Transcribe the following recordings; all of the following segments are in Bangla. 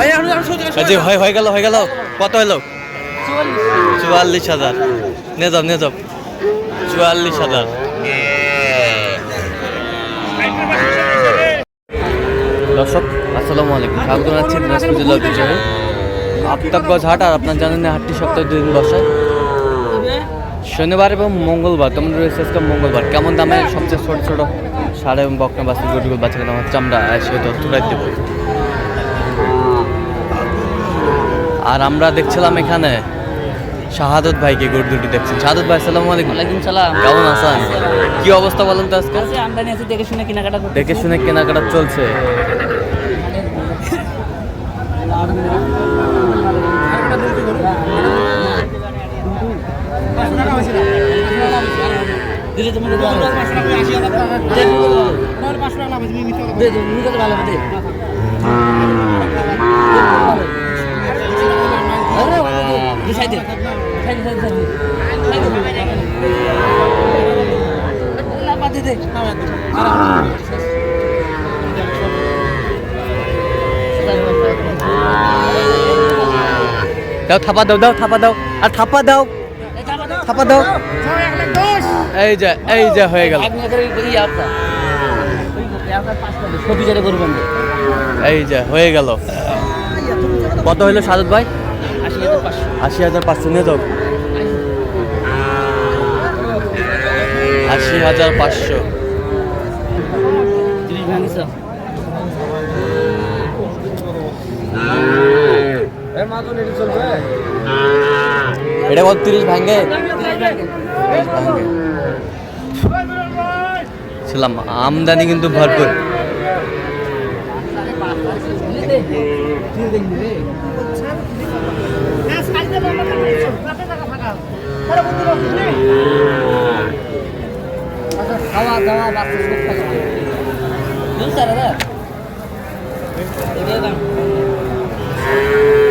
হয়ে গেল কত হলো? 44,000 নিয়ে যাও 44,000। দর্শক আসসালামু আলাইকুম, স্বাগত জানাচ্ছি দিনাজপুর জেলা ঐতিহ্যবাহী আফতাবগঞ্জ হাট। আর আপনার জানেন হাটটি সপ্তাহে 2 দিন বসে, শনিবার এবং মঙ্গলবার। তোমরা রয়েছে আজকে মঙ্গলবার। কেমন দামে সবচেয়ে ছোট ছোট সাড়ে এবং বকনা বাছুর গরুগুলো বাচ্চা কেনা হচ্ছে আমরা সে তথ্যটাই দেব। আর আমরা দেখছিলাম এখানে শাহাদত ভাইকে গরু দুটি দেখছেন। শাহাদত ভাই আসসালামু আলাইকুম। ওয়ালাইকুম সালাম। কেমন আছেন? কি অবস্থা বলেন তো আজকে? আমদানি আছে, দেখে শুনে কেনাকাটা করতে। দেখে শুনে কেনাকাটা চলছে। দাও থাপা দাও আর থাপা দাও এই যে হয়ে গেল। এই যে হয়ে গেল। কত হইলো সাদত ভাই? 80,500 নিয়ে যাও। 80,500। এটা কত? 30 ভাঙে ছিলাম। আমদানি কিন্তু ভরপুর।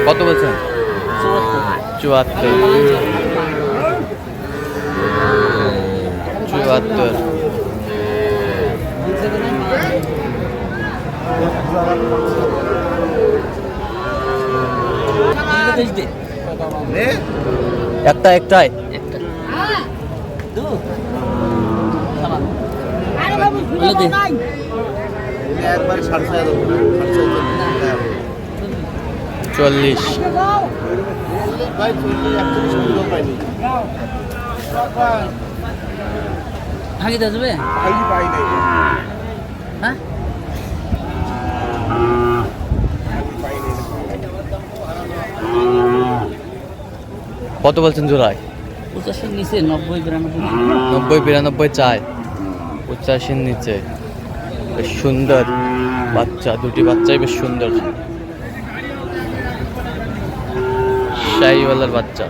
কত বলছেন? 74। একটাই চল্লিশ। ভাঙিতে যাবে? হ্যাঁ কত বলছেন জোড়ায়? 85 নিচে 90-92 চাই। 85 নিচে। বেশ সুন্দর বাচ্চা, দুটি বাচ্চাই বেশ সুন্দর। শাহিওয়ালার বাচ্চা।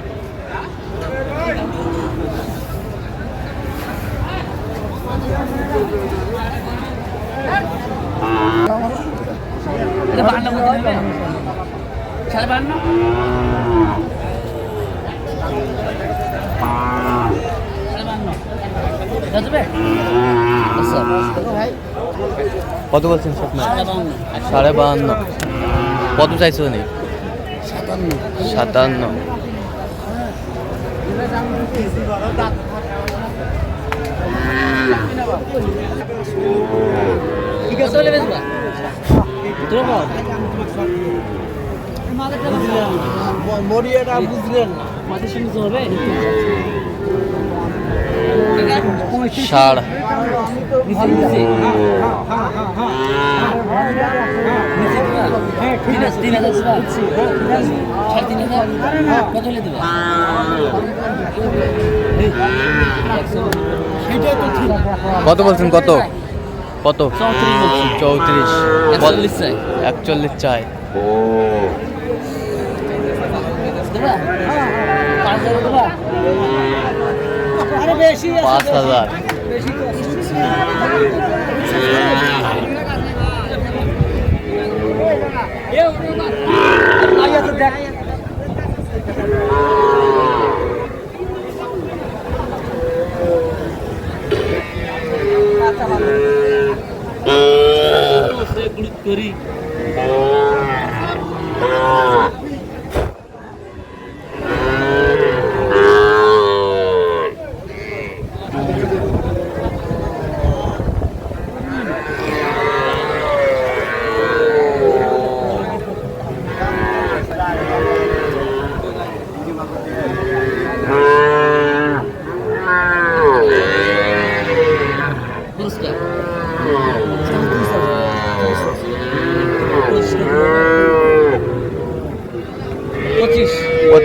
কত বলছেন? 52। কত চাইছো? 57। মরিয়াটা বুঝলেন না, মাঝে শুনতে হবে। ষাড় কত বলছেন? কত 34। 41 চাই। 5,000।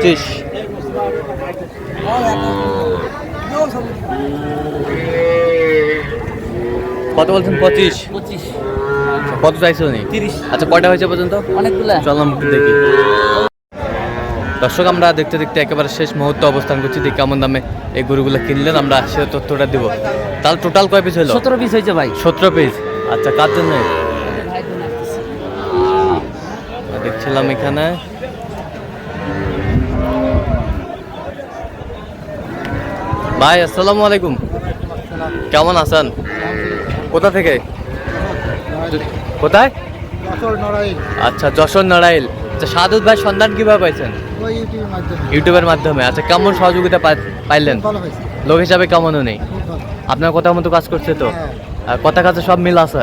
25। কত বলছেন? 25। 25 কত চাইছো নি? 30। আচ্ছা কয়টা হয়েছে পর্যন্ত? অনেকগুলা। চললাম একটু দেখি। দর্শক আমরা দেখতে দেখতে একেবারে শেষ মুহূর্তে অবস্থান করছি, যে কেমন দামে এই গরুগুলো কিনলেন আমরা সে তথ্যটা দিব। তাহলে টোটাল কয় পিস হলো? 17 পিস হয়েছে ভাই। 17 পিস। আচ্ছা কার জন্য? ভাই তো নাচতেছে। দেখছিলাম এখানে ভাই, আসসালামু আলাইকুম, কেমন আছেন? কোথা থেকে? কোথায়? আচ্ছা যশোর নড়াইল। আচ্ছা সাদুদ ভাই সন্ধান কিভাবে পাইছেন? ইউটিউবের মাধ্যমে। আচ্ছা কেমন সহযোগিতা পাইলেন? লোক হিসাবে কেমনও নেই, আপনার কথা মতো কাজ করছে তো? আর কথা কাজে সব মিল আছে?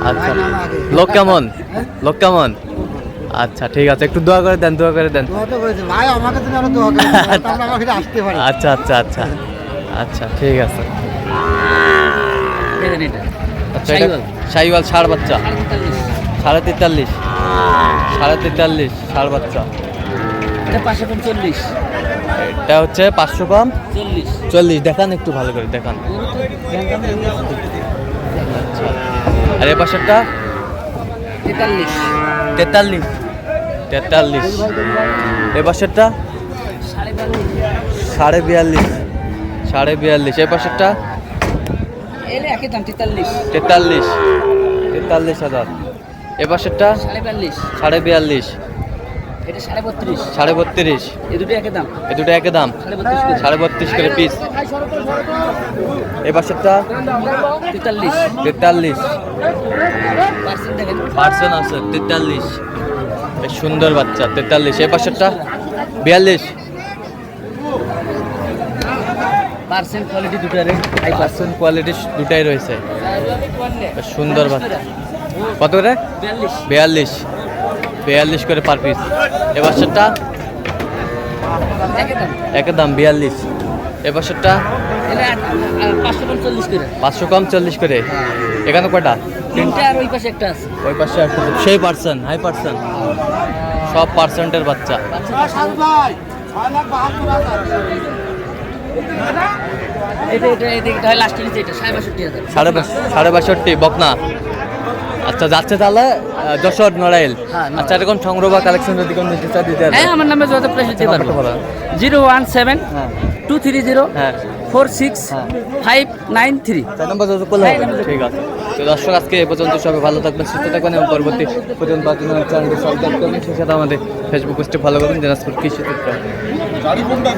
আচ্ছা লোক কেমন? লোক কেমন? আচ্ছা ঠিক আছে, একটু দোয়া করে দেন, দোয়া করে দেন। আচ্ছা আচ্ছা আচ্ছা আচ্ছা ঠিক আছে। দেখেন এটা আচ্ছা এটা শাহিওয়াল ষাঁড় বাচ্চা, 43। 43.5 ষাঁড় বাচ্চা। এটা 540। এটা হচ্ছে 500 কম 40। 40। দেখান একটু ভালো করে দেখান। আচ্ছা আর এ পাশেরটা? 43। 43। এ পাশেরটা? 42.5। 42.5। এ পাশেরটা? এলে একই দাম 43। 43,000। এ পাশেরটা? 42.5। 42.5। এটা 32.5। 32.5। এই দুটো একই দাম। এ দুটো একই দাম, 32 করে পিস। এ পাশেরটা? 43। 43। পার্সেন্ট দেখেন। পার্সেন্ট আছে 43। বেশ সুন্দর বাচ্চা 43। এই পাশেরটা? 42। পার্সেন্ট কোয়ালিটি দুটারে হাই পার্সেন্ট কোয়ালিটি দুটাই রয়েছে। বেশ সুন্দর বাচ্চা। কত করে? 42। 42 করে পার পিস। এ পাশেরটা? একই দাম। একই দাম 42। এ পাশেরটা? এটা 540 করে। 500 কম 40 করে। এখানে কয়টা? তিনটা আর ওই পাশে একটা আছে। ওই পাশে একটা সেই পার্সেন্ট, হাই পার্সেন্ট, সব পার্সেন্টের বাচ্চা। এটা হয় লাস্টের নিচে, এটা 62,000। 62.5 বকনা। আচ্ছা যাচ্ছে তাহলে যশোর নড়াইল। হ্যাঁ, আচ্ছা এরকম সংগ্রহ বা কালেকশন যদি কোনো নিতে চাই দিতে হ্যাঁ আমার নামে যোগাযোগ করে দিতে পারবো। 017 হ্যাঁ 230 হ্যাঁ 46 593। 4 নম্বর যোগাযোগ করলে হবে। ঠিক আছে। তো দর্শক আজকে এ পর্যন্ত, সবাই ভালো থাকবেন, সুস্থ থাকবেন এবং পরবর্তী পর্যন্ত চ্যানেলটি সাবস্ক্রাইব করবেন, সেই সাথে আমাদের ফেসবুক পেজটি ফলো করুন, দিনাজপুর কৃষি চিত্র। গাড়ি কোনটা?